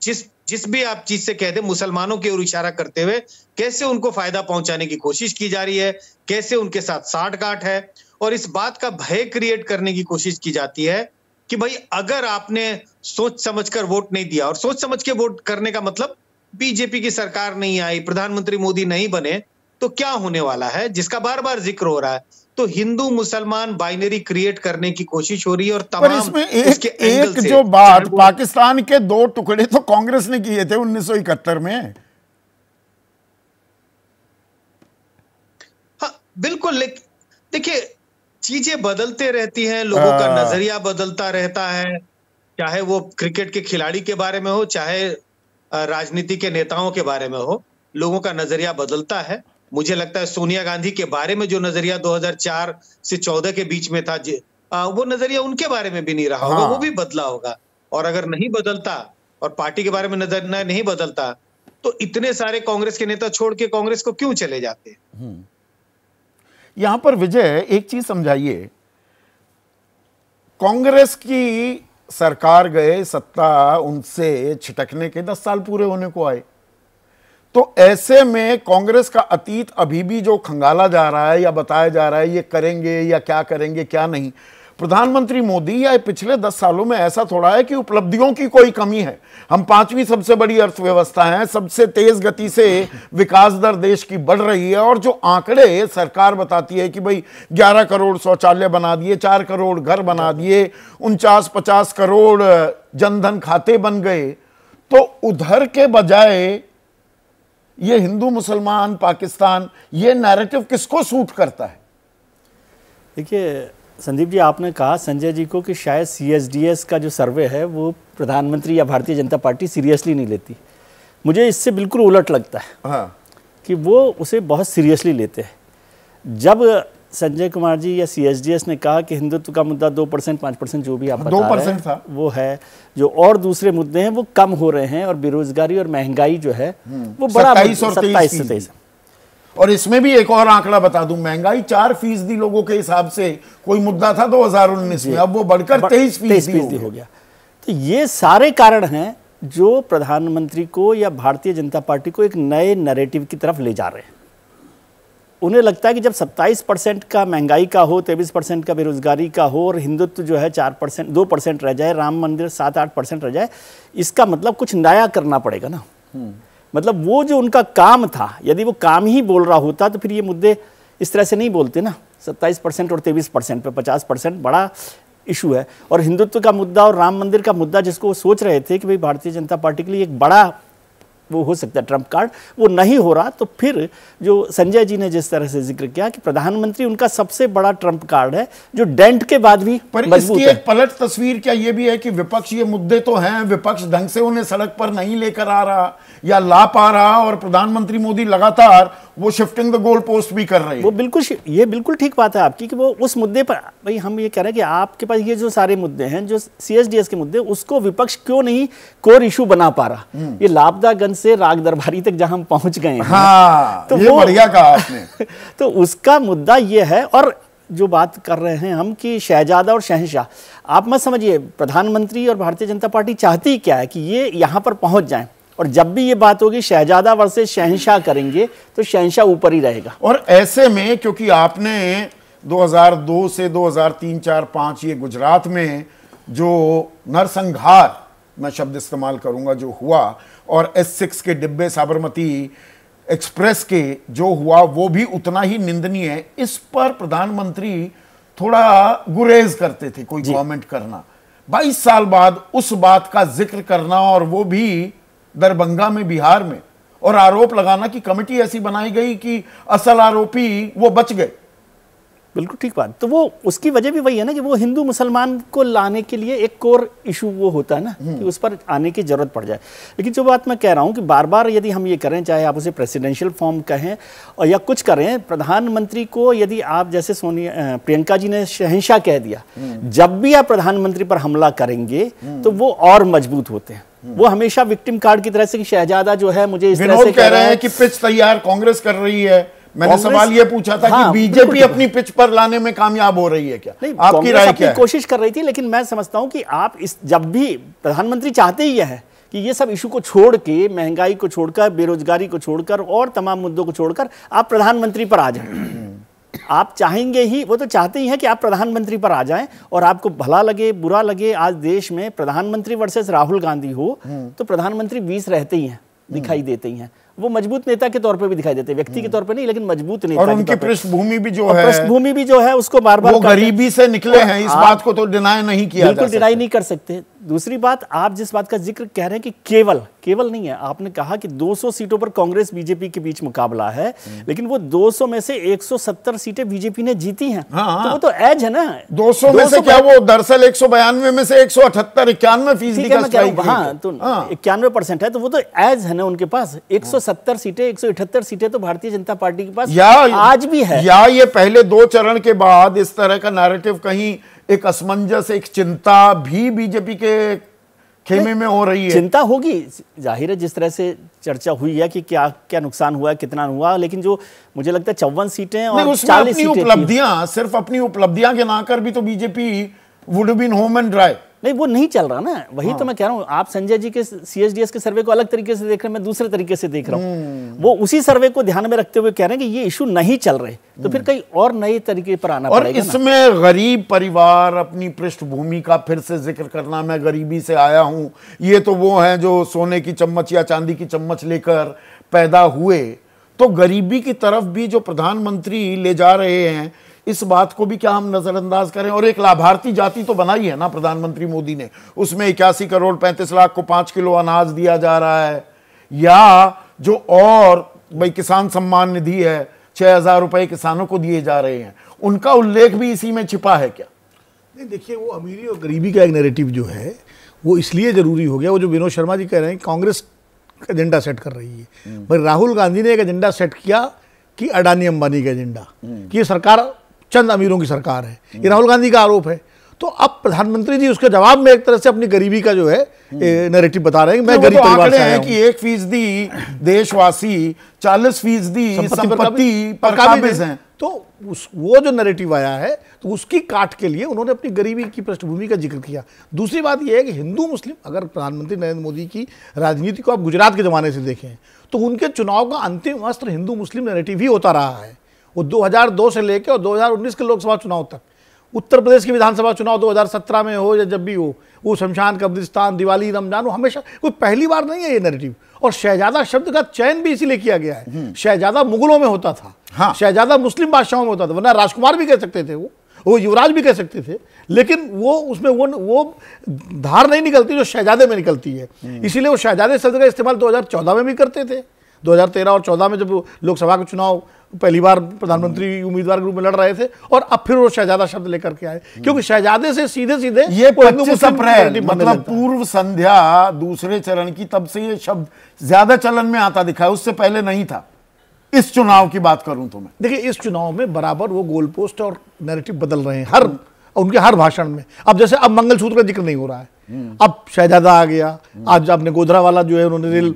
E: जिस भी आप चीज से कह दे मुसलमानों की ओर इशारा करते हुए कैसे उनको फायदा पहुंचाने की कोशिश की जा रही है, कैसे उनके साथ साठगांठ है, और इस बात का भय क्रिएट करने की कोशिश की जाती है कि भाई अगर आपने सोच समझकर वोट नहीं दिया, और सोच समझ के वोट करने का मतलब बीजेपी की सरकार नहीं आई, प्रधानमंत्री मोदी नहीं बने, तो क्या होने वाला है, जिसका बार बार जिक्र हो रहा है। तो हिंदू मुसलमान बाइनरी क्रिएट करने की कोशिश हो रही है, और तमाम
A: इसमें एक जो बात, पाकिस्तान के 2 टुकड़े तो कांग्रेस ने किए थे 1971 में।
E: हाँ बिल्कुल, देखिए चीजें बदलते रहती हैं, लोगों का नजरिया बदलता रहता है, चाहे वो क्रिकेट के खिलाड़ी के बारे में हो, चाहे राजनीति के नेताओं के बारे में हो, लोगों का नजरिया बदलता है। मुझे लगता है सोनिया गांधी के बारे में जो नजरिया 2004 से 14 के बीच में था, वो नजरिया उनके बारे में भी नहीं रहा होगा, वो भी बदला होगा। और अगर नहीं बदलता, और पार्टी के बारे में नजरिया नहीं बदलता, तो इतने सारे कांग्रेस के नेता छोड़ के कांग्रेस को क्यों चले जाते?
A: यहां पर विजय एक चीज समझाइए, कांग्रेस की सरकार गए, सत्ता उनसे छिटकने के 10 साल पूरे होने को आए, तो ऐसे में कांग्रेस का अतीत अभी भी जो खंगाला जा रहा है या बताया जा रहा है, ये करेंगे या क्या करेंगे क्या नहीं, प्रधानमंत्री मोदी या पिछले 10 सालों में ऐसा थोड़ा है कि उपलब्धियों की कोई कमी है। हम 5वीं सबसे बड़ी अर्थव्यवस्था हैं, सबसे तेज गति से विकास दर देश की बढ़ रही है, और जो आंकड़े सरकार बताती है कि भाई 11 करोड़ शौचालय बना दिए, 4 करोड़ घर बना दिए, 49-50 करोड़ जनधन खाते बन गए, तो उधर के बजाय ये हिंदू मुसलमान पाकिस्तान, ये नैरेटिव किसको सूट करता है?
F: देखिए संदीप जी, आपने कहा संजय जी को कि शायद CSDS का जो सर्वे है वो प्रधानमंत्री या भारतीय जनता पार्टी सीरियसली नहीं लेती। मुझे इससे बिल्कुल उलट लगता है। हाँ। कि वो उसे बहुत सीरियसली लेते हैं। जब संजय कुमार जी या CSDS ने कहा कि हिंदुत्व का मुद्दा 2%, 5% जो भी आप बता रहे हैं था, वो है, जो और दूसरे मुद्दे हैं वो कम हो रहे हैं, और बेरोजगारी और महंगाई जो है वो बड़ा 27
A: और इसमें भी एक और आंकड़ा बता दूं, महंगाई 4% लोगों के हिसाब से कोई मुद्दा था 2019 में, अब वो बढ़कर 23%
F: हो गया। तो ये सारे कारण हैं जो प्रधानमंत्री को या भारतीय जनता पार्टी को एक नए नैरेटिव की तरफ ले जा रहे हैं। उन्हें लगता है कि जब 27% का महंगाई का हो, 23% का बेरोजगारी का हो, और हिंदुत्व जो है 4%, 2% रह जाए, राम मंदिर 7-8% रह जाए, इसका मतलब कुछ नया करना पड़ेगा ना। मतलब वो जो उनका काम था, यदि वो काम ही बोल रहा होता तो फिर ये मुद्दे इस तरह से नहीं बोलते ना। 27% और 23% पे 50% बड़ा इशू है। और हिंदुत्व का मुद्दा और राम मंदिर का मुद्दा, जिसको वो सोच रहे थे कि भाई भारतीय जनता पार्टी के लिए एक बड़ा वो हो सकता है ट्रम्प कार्ड, वो नहीं हो रहा। तो फिर जो संजय जी ने जिस तरह से जिक्र किया कि प्रधानमंत्री उनका सबसे बड़ा ट्रम्प कार्ड है, जो डेंट के बाद भी मजबूत है।
A: एक पलट तस्वीर क्या ये भी है कि विपक्ष, ये मुद्दे तो हैं, विपक्ष ढंग से उन्हें सड़क पर नहीं लेकर आ रहा या ला पा रहा, और प्रधानमंत्री मोदी लगातार वो शिफ्टिंग द गोल पोस्ट भी कर रहे हैं।
F: वो बिल्कुल, ये बिल्कुल ठीक बात है आपकी कि वो उस मुद्दे पर, भाई हम ये कह रहे हैं कि आपके पास ये जो सारे मुद्दे हैं, जो CSDS के मुद्दे, उसको विपक्ष क्यों नहीं कोर इशू बना पा रहा। ये लापतागंज से राग दरबारी तक जहां हम पहुंच गए हैं,
A: हाँ, तो ये बढ़िया कहा आपने।
F: तो उसका मुद्दा ये है। और जो बात कर रहे हैं हम कि शहजादा और शहंशाह, आप मत समझिए, प्रधानमंत्री और भारतीय जनता पार्टी चाहती क्या है कि ये यहां पर पहुंच जाएं, और जब भी ये बात होगी शहजादा वर्सेस शहंशाह करेंगे तो शहंशाह ऊपर ही रहेगा।
A: और ऐसे में, क्योंकि आपने 2002 से 2003, 4, 5 ये गुजरात में जो नरसंहार, मैं शब्द इस्तेमाल करूंगा, जो हुआ, और S6 के डिब्बे साबरमती एक्सप्रेस के जो हुआ, वो भी उतना ही निंदनीय है। इस पर प्रधानमंत्री थोड़ा गुरेज करते थे कोई कमेंट करना। 22 साल बाद उस बात का जिक्र करना, और वो भी दरभंगा में, बिहार में, और आरोप लगाना कि कमेटी ऐसी बनाई गई कि असल आरोपी वो बच गए।
F: बिल्कुल ठीक बात। तो वो उसकी वजह भी वही है ना कि वो हिंदू मुसलमान को लाने के लिए एक कोर इशू वो होता है ना कि उस पर आने की जरूरत पड़ जाए। लेकिन जो बात मैं कह रहा हूं कि बार बार यदि हम ये करें, चाहे आप उसे प्रेसिडेंशियल फॉर्म कहें और या कुछ करें, प्रधानमंत्री को यदि आप, जैसे प्रियंका जी ने शहंशाह कह दिया, जब भी आप प्रधानमंत्री पर हमला करेंगे तो वो और मजबूत होते हैं। वो हमेशा विक्टिम कार्ड की तरह से कि शहजादा जो है मुझे इस तरह से
A: कह रहे हैं कि पिच तैयार कांग्रेस कर रही है। मैंने सवाल ये पूछा था कि बीजेपी अपनी पिच पर लाने में कामयाब हो रही है क्या?
F: नहीं, आपकी राय क्या है? कोशिश कर रही थी, लेकिन मैं समझता हूं कि आप जब भी प्रधानमंत्री चाहते ही है कि ये सब इशू को छोड़ के, महंगाई को छोड़कर, बेरोजगारी को छोड़कर और तमाम मुद्दों को छोड़कर आप प्रधानमंत्री पर आ जाए। आप चाहेंगे ही, वो तो चाहते ही हैं कि आप प्रधानमंत्री पर आ जाएं, और आपको भला लगे बुरा लगे, आज देश में प्रधानमंत्री वर्सेस राहुल गांधी हो तो प्रधानमंत्री 20 रहते ही हैं, दिखाई देते ही हैं। वो मजबूत नेता के तौर पे भी दिखाई देते हैं, व्यक्ति के तौर पे नहीं, लेकिन मजबूत नेता।
A: और उनकी पृष्ठभूमि भी जो है
F: उसको बार-बार,
A: वो गरीबी से निकले हैं, इस बात को तो डिनाई नहीं किया जा सकता।
F: बिल्कुल डिनाई नहीं कर सकते। दूसरी बात, आप जिस बात का जिक्र कह रहे हैं कि केवल नहीं है, आपने कहा कि 200 सीटों पर कांग्रेस बीजेपी के बीच मुकाबला है, लेकिन वो 200 में से 170 सीटें बीजेपी ने जीती हैं। तो वो तो एज है ना।
A: 200 में से क्या, वो दरअसल 192 में से 178, 91% का स्ट्राइक रेट।
F: हाँ, तो 91% है, तो वो तो एज है ना उनके पास। 170 सीटें, 178 सीटें तो भारतीय जनता पार्टी के पास आज भी है।
A: या ये पहले 2 चरण के बाद इस तरह का नैरेटिव, कहीं एक असमंजस, एक चिंता भी बीजेपी के खेमे में हो रही है?
F: चिंता होगी, जाहिर है, जिस तरह से चर्चा हुई है कि क्या क्या नुकसान हुआ, कितना हुआ, लेकिन जो मुझे लगता है 54 सीटें और 40 सीटें,
A: उपलब्धियां, सिर्फ अपनी उपलब्धियां गिनाकर भी तो BJP would been home and dry.
F: नहीं, वो नहीं चल रहा ना, वही तो मैं कह रहा हूँ। आप संजय जी के CSDS के सर्वे को अलग तरीके से देख रहे हैं, मैं दूसरे तरीके से देख रहा हूँ। वो उसी सर्वे को ध्यान में रखते हुए कह रहे हैं कि ये इशू नहीं चल रहे, तो फिर कहीं और नए तरीके पर आना
A: और
F: पड़ेगा।
A: इसमें गरीब परिवार, अपनी पृष्ठभूमि का फिर से जिक्र करना, मैं गरीबी से आया हूं, ये तो वो हैं जो सोने की चम्मच या चांदी की चम्मच लेकर पैदा हुए। तो गरीबी की तरफ भी जो प्रधानमंत्री ले जा रहे हैं, इस बात को भी क्या हम नजरअंदाज करें? और एक लाभार्थी जाति तो बनाई है ना प्रधानमंत्री मोदी ने, उसमें 81 करोड़ 35 लाख को 5 किलो अनाज दिया जा रहा है, या जो और भाई किसान सम्मान निधि है 6,000 रुपए किसानों को दिए जा रहे हैं, उनका उल्लेख भी इसी में छिपा है क्या?
G: नहीं, देखिए, वो अमीरी और गरीबी का एक नैरेटिव जो है वो इसलिए जरूरी हो गया। वो जो विनोद शर्मा जी कह रहे हैं कांग्रेस एजेंडा सेट कर रही है, भाई राहुल गांधी ने एक एजेंडा सेट किया कि अडानी अंबानी का एजेंडा, कि ये सरकार चंद अमीरों की सरकार है, ये राहुल गांधी का आरोप है। तो अब प्रधानमंत्री जी उसके जवाब में एक तरह से अपनी गरीबी का जो है नैरेटिव बता रहे हैं कि मैं गरीब परिवार से आया हूं।
A: कि 1% देशवासी 40% संपत्ति पर काबिज हैं।
G: तो वो जो नैरेटिव आया है, तो उसकी काट के लिए उन्होंने अपनी गरीबी की पृष्ठभूमि का जिक्र किया। दूसरी बात यह है कि हिंदू मुस्लिम, अगर प्रधानमंत्री नरेंद्र मोदी की राजनीति को आप गुजरात के जमाने से देखें तो उनके चुनाव का अंतिम अस्त्र हिंदू मुस्लिम नैरेटिव ही होता रहा है। वो 2002 से लेकर और 2019 के लोकसभा चुनाव तक, उत्तर प्रदेश की विधानसभा चुनाव 2017 में हो या जब भी हो, वो शमशान कब्रिस्तान, दिवाली, रमजान, वो हमेशा, कोई पहली बार नहीं है ये नैरेटिव। और शहजादा शब्द का चयन भी इसीलिए किया गया है। शहजादा मुगलों में होता था,
A: हाँ।
G: शहजादा मुस्लिम बादशाहों में होता था, वरना राजकुमार भी कह सकते थे, वो युवराज भी कह सकते थे, लेकिन वो उसमें वो धार नहीं निकलती जो शहजादे में निकलती है। इसीलिए वो शहजादे शब्द का इस्तेमाल 2014 में भी करते थे। 2013 और 14 में जब लोकसभा के चुनाव पहली बार प्रधानमंत्री उम्मीदवार के रूप में लड़ रहे थे, और अब फिर वो शहजादा शब्द लेकर के आए, क्योंकि शहजादे से सीधे सीधे
A: ये 25 अप्रैल मतलब पूर्व संध्या दूसरे चरण की, तब से ये शब्द ज्यादा चलन में आता दिखा है, उससे पहले नहीं था। इस चुनाव की बात करूं तो मैं, देखिए,
G: इस चुनाव में बराबर वो गोल पोस्ट और नैरेटिव बदल रहे हैं उनके हर भाषण में। अब जैसे अब मंगलसूत्र का जिक्र नहीं हो रहा है, अब शहजादा आ गया, आज आपने गोधरा वाला जो है उन्होंने रेल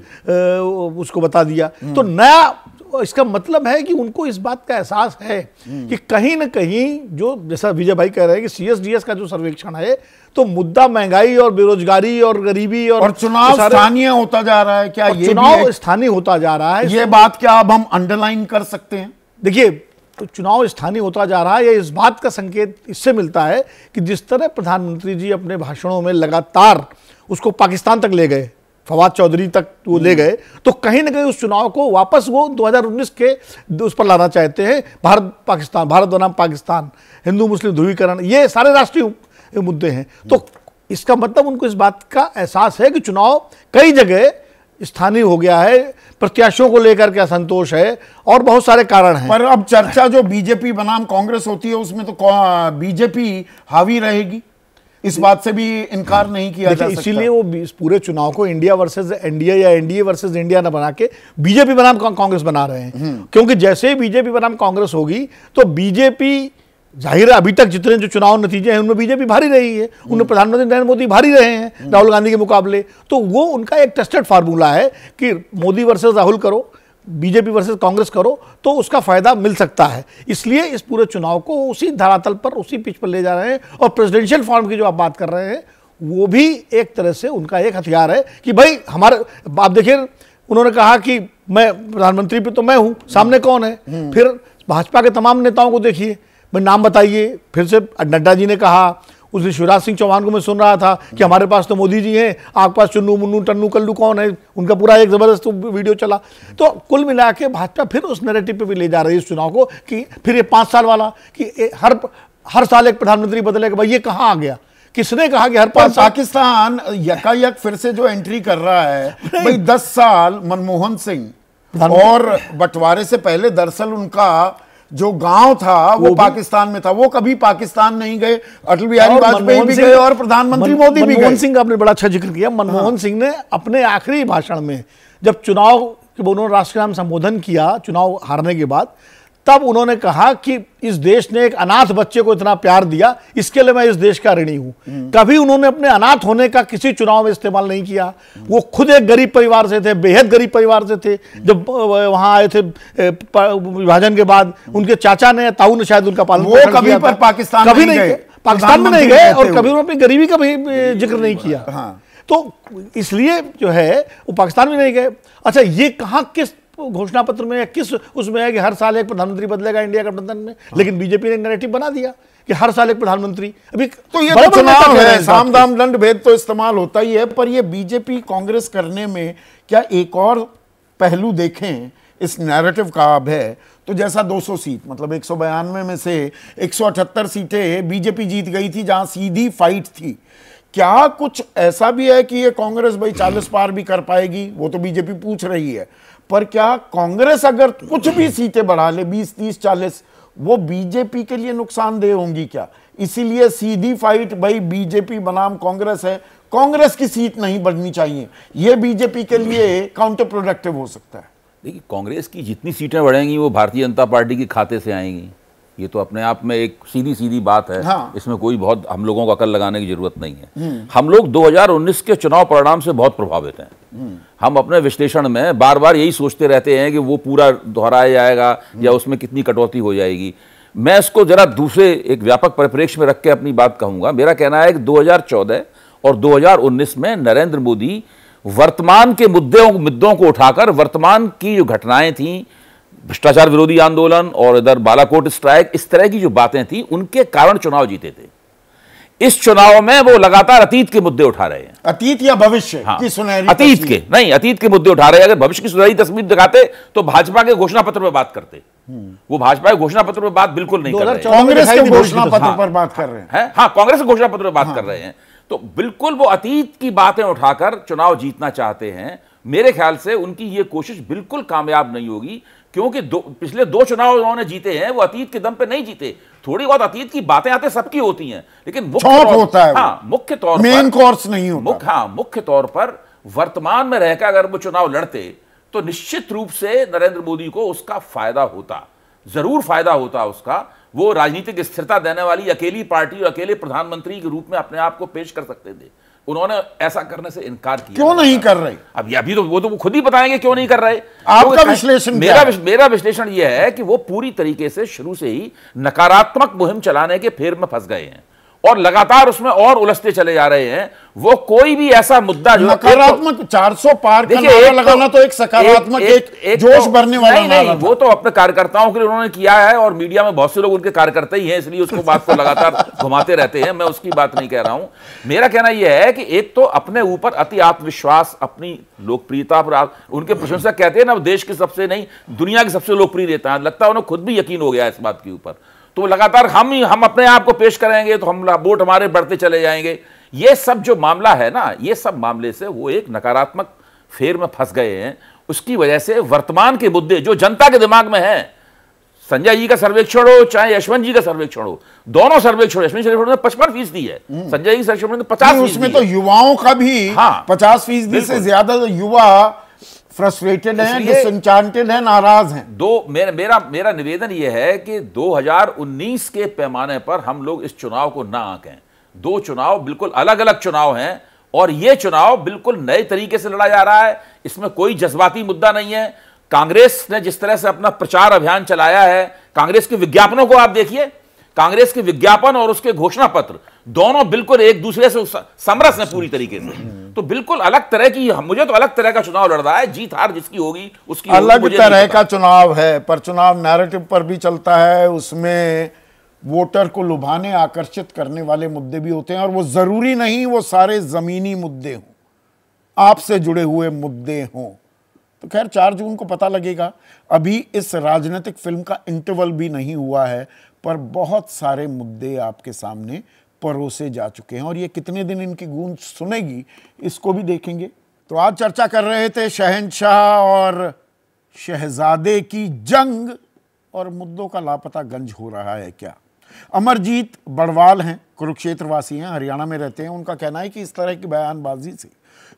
G: उसको बता दिया। तो नया, इसका मतलब है कि उनको इस बात का एहसास है कि कहीं ना कहीं, जो जैसा विजय भाई कह रहे हैं कि CSDS का जो सर्वेक्षण है, तो मुद्दा महंगाई और बेरोजगारी और गरीबी और
A: चुनाव स्थानीय होता जा रहा है। क्या ये
G: चुनाव स्थानीय होता जा रहा है?
A: ये बात क्या अब हम अंडरलाइन कर सकते हैं?
G: देखिए, तो चुनाव स्थानीय होता जा रहा है, या इस बात का संकेत इससे मिलता है कि जिस तरह प्रधानमंत्री जी अपने भाषणों में लगातार उसको पाकिस्तान तक ले गए, फवाद चौधरी तक वो ले गए, तो कहीं ना कहीं उस चुनाव को वापस वो 2019 के उस पर लाना चाहते हैं। भारत पाकिस्तान, भारत बनाम पाकिस्तान, हिंदू मुस्लिम ध्रुवीकरण, ये सारे राष्ट्रीय मुद्दे हैं। तो इसका मतलब उनको इस बात का एहसास है कि चुनाव कई जगह स्थानीय हो गया है, प्रत्याशियों को लेकर के असंतोष है और बहुत सारे कारण हैं।
A: पर अब चर्चा जो बीजेपी बनाम कांग्रेस होती है, उसमें तो बीजेपी हावी रहेगी, इस बात से भी इनकार नहीं किया जा सकता।
G: इसीलिए वो इस पूरे चुनाव को इंडिया वर्सेस एनडीए या एनडीए वर्सेस इंडिया न बना के बीजेपी बनाम कांग्रेस बना रहे हैं। क्योंकि जैसे ही बीजेपी बनाम कांग्रेस होगी, तो बीजेपी, जाहिर है अभी तक जितने जो चुनाव नतीजे हैं उनमें बीजेपी भारी रही है, उनमें प्रधानमंत्री नरेंद्र मोदी भारी रहे हैं राहुल गांधी के मुकाबले। तो वो उनका एक टेस्टेड फार्मूला है कि मोदी वर्सेस राहुल करो, बीजेपी वर्सेस कांग्रेस करो, तो उसका फायदा मिल सकता है। इसलिए इस पूरे चुनाव को उसी धरातल पर, उसी पिच पर ले जा रहे हैं। और प्रेसिडेंशियल फॉर्म की जो आप बात कर रहे हैं, वो भी एक तरह से उनका एक हथियार है कि भाई हमारे, आप देखिए, उन्होंने कहा कि मैं प्रधानमंत्री पे तो मैं हूं, सामने कौन है? फिर भाजपा के तमाम नेताओं को देखिए, भाई नाम बताइए। फिर से नड्डा जी ने कहा, उस दिन शिवराज सिंह चौहान को मैं सुन रहा था कि हमारे पास तो मोदी जी हैं, आपके पास चुन्नू मुन्नू टन्नू कल्लू कौन है? उनका पूरा एक जबरदस्त वीडियो चला। तो कुल मिला के भाजपा फिर उस नैरेटिव पे भी ले जा रही है इस चुनाव को कि फिर ये 5 साल वाला, कि हर साल एक प्रधानमंत्री बदलेगा। भाई ये कहाँ आ गया? किसने कहा कि हर 5 साल?
A: पाकिस्तान यकायक फिर से जो एंट्री कर रहा है, भाई 10 साल मनमोहन सिंह और बंटवारे से पहले दरअसल उनका जो गांव था वो पाकिस्तान में था, वो कभी पाकिस्तान नहीं गए। अटल बिहारी वाजपेयी भी गए और प्रधानमंत्री मोदी भी गए।
G: मनमोहन सिंह का आपने बड़ा अच्छा जिक्र किया। मनमोहन सिंह ने अपने आखिरी भाषण में, जब चुनाव के उन्होंने राष्ट्रीय नाम संबोधन किया चुनाव हारने के बाद, तब उन्होंने कहा कि इस देश ने एक अनाथ बच्चे को इतना प्यार दिया, इसके लिए मैं इस देश का ऋणी हूं। कभी उन्होंने अपने अनाथ होने का किसी चुनाव में इस्तेमाल नहीं किया। वो खुद एक गरीब परिवार से थे, बेहद गरीब परिवार से थे। जब वहां आए थे विभाजन के बाद, उनके चाचा ने, ताऊ ने शायद उनका पालन
A: वो कभी पर पाकिस्तान
G: कभी
A: नहीं गए।
G: पाकिस्तान में नहीं गए और कभी उन्होंने अपनी गरीबी का भी जिक्र नहीं किया।
A: हाँ।
G: तो इसलिए जो है वो पाकिस्तान में नहीं गए। अच्छा, ये कहाँ किस घोषणा पत्र में या किस उसमें है कि हर साल एक प्रधानमंत्री बदलेगा इंडिया गठबंधन में? लेकिन बीजेपी ने नैरेटिव बना दिया कि हर साल एक प्रधानमंत्री। अभी
A: तो ये तो चुनाव है, साम दाम दंड भेद तो इस्तेमाल होता ही है, पर ये बीजेपी कांग्रेस करने में क्या एक और पहलू देखें इस नैरेटिव का अब है तो जैसा 200 सीट मतलब 192 में से 178 सीटें बीजेपी जीत गई थी जहां सीधी फाइट थी। क्या कुछ ऐसा भी है कि ये कांग्रेस भाई 40 पार भी कर पाएगी? वो तो बीजेपी पूछ रही है, पर क्या कांग्रेस अगर कुछ भी सीटें बढ़ा ले 20, 30, 40, वो बीजेपी के लिए नुकसानदेह होंगी क्या? इसीलिए सीधी फाइट भाई बीजेपी बनाम कांग्रेस है, कांग्रेस की सीट नहीं बढ़नी चाहिए, यह बीजेपी के लिए काउंटर प्रोडक्टिव हो सकता है।
H: देखिए, कांग्रेस की जितनी सीटें बढ़ेंगी वो भारतीय जनता पार्टी के खाते से आएंगी। ये तो अपने आप में एक सीधी सीधी बात है।
A: हाँ।
H: इसमें कोई बहुत हम लोगों को अकल लगाने की जरूरत नहीं है। हम लोग 2019 के चुनाव परिणाम से बहुत प्रभावित हैं। हम अपने विश्लेषण में बार बार यही सोचते रहते हैं कि वो पूरा दोहराया जाएगा या उसमें कितनी कटौती हो जाएगी। मैं इसको जरा दूसरे एक व्यापक परिप्रेक्ष्य में रख के अपनी बात कहूंगा। मेरा कहना है कि 2014 और 2019 में नरेंद्र मोदी वर्तमान के मुद्दों को उठाकर वर्तमान की जो घटनाएं थी, भ्रष्टाचार विरोधी आंदोलन और इधर बालाकोट स्ट्राइक, इस तरह की जो बातें थी, उनके कारण चुनाव जीते थे। इस चुनाव में वो लगातार अतीत के मुद्दे उठा रहे हैं।
A: अतीत या भविष्य
H: हाँ,
A: की सुनहरी
H: अतीत के नहीं, अतीत के मुद्दे उठा रहे हैं। अगर भविष्य की सुनहरी तस्वीर दिखाते तो भाजपा के घोषणा पत्र पर बात करते। वो भाजपा के घोषणा पत्र पर बात बिल्कुल नहीं कर रहे हैं।
A: कांग्रेस के घोषणा पत्र पर बात कर रहे हैं।
H: हाँ, कांग्रेस के घोषणा पत्र पर बात कर रहे हैं। तो बिल्कुल वो अतीत की बातें उठाकर चुनाव जीतना चाहते हैं। मेरे ख्याल से उनकी ये कोशिश बिल्कुल कामयाब नहीं होगी, क्योंकि पिछले 2 चुनाव उन्होंने जीते हैं वो अतीत के दम पे नहीं जीते। थोड़ी बहुत अतीत की बातें आते सबकी होती हैं, लेकिन मुख्य तौर
A: मेन कोर्स नहीं होता।
H: मुख्य तौर पर वर्तमान में रहकर अगर वो चुनाव लड़ते तो निश्चित रूप से नरेंद्र मोदी को उसका फायदा होता, जरूर फायदा होता उसका। वो राजनीतिक स्थिरता देने वाली अकेली पार्टी और अकेले प्रधानमंत्री के रूप में अपने आप को पेश कर सकते थे। उन्होंने ऐसा करने से इनकार किया।
A: क्यों नहीं कर रहे?
H: अब अभी तो वो खुद ही बताएंगे क्यों नहीं कर रहे।
A: आपका विश्लेषण
H: मेरा विश्लेषण यह है कि वो पूरी तरीके से शुरू से ही नकारात्मक मुहिम चलाने के फेर में फंस गए हैं और लगातार उसमें और उलझते चले जा रहे हैं। वो कोई भी ऐसा मुद्दा जो
A: नकारात्मक 400 पार का नारा लगाना तो एक सकारात्मक एक जोश भरने वाला
H: नहीं, वो तो अपने कार्यकर्ताओं के लिए उन्होंने किया है और मीडिया में बहुत से लोग उनके कार्यकर्ता ही हैं, इसलिए उसको बात को लगातार घुमाते रहते हैं। मैं उसकी बात नहीं कह रहा हूं। मेरा कहना यह है कि एक तो अपने ऊपर अति आत्मविश्वास, अपनी लोकप्रियता पर उनके प्रशंसक कहते हैं ना, देश के सबसे नहीं दुनिया के सबसे लोकप्रिय नेता है। लगता है उन्हें खुद भी यकीन हो गया इस बात के ऊपर। तो लगातार हम अपने आप को पेश करेंगे तो हम वोट हमारे बढ़ते चले जाएंगे। ये सब जो मामला है ना, ये सब मामले से वो एक नकारात्मक फेर में फंस गए हैं। उसकी वजह से वर्तमान के मुद्दे जो जनता के दिमाग में है, संजय जी का सर्वेक्षण हो चाहे यशवंत जी का सर्वेक्षण हो, दोनों सर्वेक्षण, यशवंत सर्वेक्षण में 55% है, संजय जी सर्वेक्षण में 50%।
A: उसमें तो युवाओं का भी 50% से ज्यादा युवा फ्रस्ट्रेटेड हैं, डिसएन्चांटेड हैं, नाराज हैं।
H: मेरा निवेदन यह है कि 2019 के पैमाने पर हम लोग इस चुनाव को ना आंकें। 2 चुनाव बिल्कुल अलग अलग चुनाव हैं और यह चुनाव बिल्कुल नए तरीके से लड़ा जा रहा है। इसमें कोई जज्बाती मुद्दा नहीं है। कांग्रेस ने जिस तरह से अपना प्रचार अभियान चलाया है, कांग्रेस के विज्ञापनों को आप देखिए, कांग्रेस के विज्ञापन और उसके घोषणा पत्र दोनों बिल्कुल एक दूसरे से समरस हैं पूरी तरीके से। तो बिल्कुल अलग तरह की, मुझे तो अलग तरह का चुनाव लड़ रहा है। जीत हार जिसकी होगी उसकी
A: अलग तरह का चुनाव है, पर चुनाव नैरेटिव पर भी चलता है। उसमें वोटर को लुभाने, आकर्षित करने वाले मुद्दे भी होते हैं और वो जरूरी नहीं वो सारे जमीनी मुद्दे हों, आपसे जुड़े हुए मुद्दे हों। तो खैर 4 जून को पता लगेगा। अभी इस राजनीतिक फिल्म का इंटरवल भी नहीं हुआ है, पर बहुत सारे मुद्दे आपके सामने परोसे जा चुके हैं और ये कितने दिन इनकी गूंज सुनेगी इसको भी देखेंगे। तो आज चर्चा कर रहे थे शहंशाह और शहजादे की जंग और मुद्दों का लापता गंज हो रहा है क्या। अमरजीत बड़वाल हैं, कुरुक्षेत्र वासी हैं, हरियाणा में रहते हैं। उनका कहना है कि इस तरह की बयानबाजी से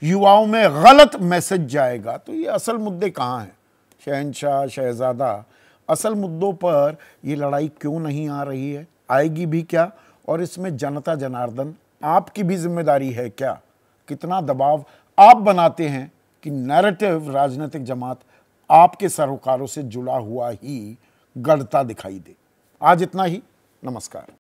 A: युवाओं में गलत मैसेज जाएगा। तो ये असल मुद्दे कहाँ हैं? शहंशाह, शहजादा, असल मुद्दों पर ये लड़ाई क्यों नहीं आ रही है? आएगी भी क्या? और इसमें जनता जनार्दन आपकी भी जिम्मेदारी है क्या? कितना दबाव आप बनाते हैं कि नैरेटिव राजनीतिक जमात आपके सरोकारों से जुड़ा हुआ ही गढ़ता दिखाई दे। आज इतना ही। नमस्कार।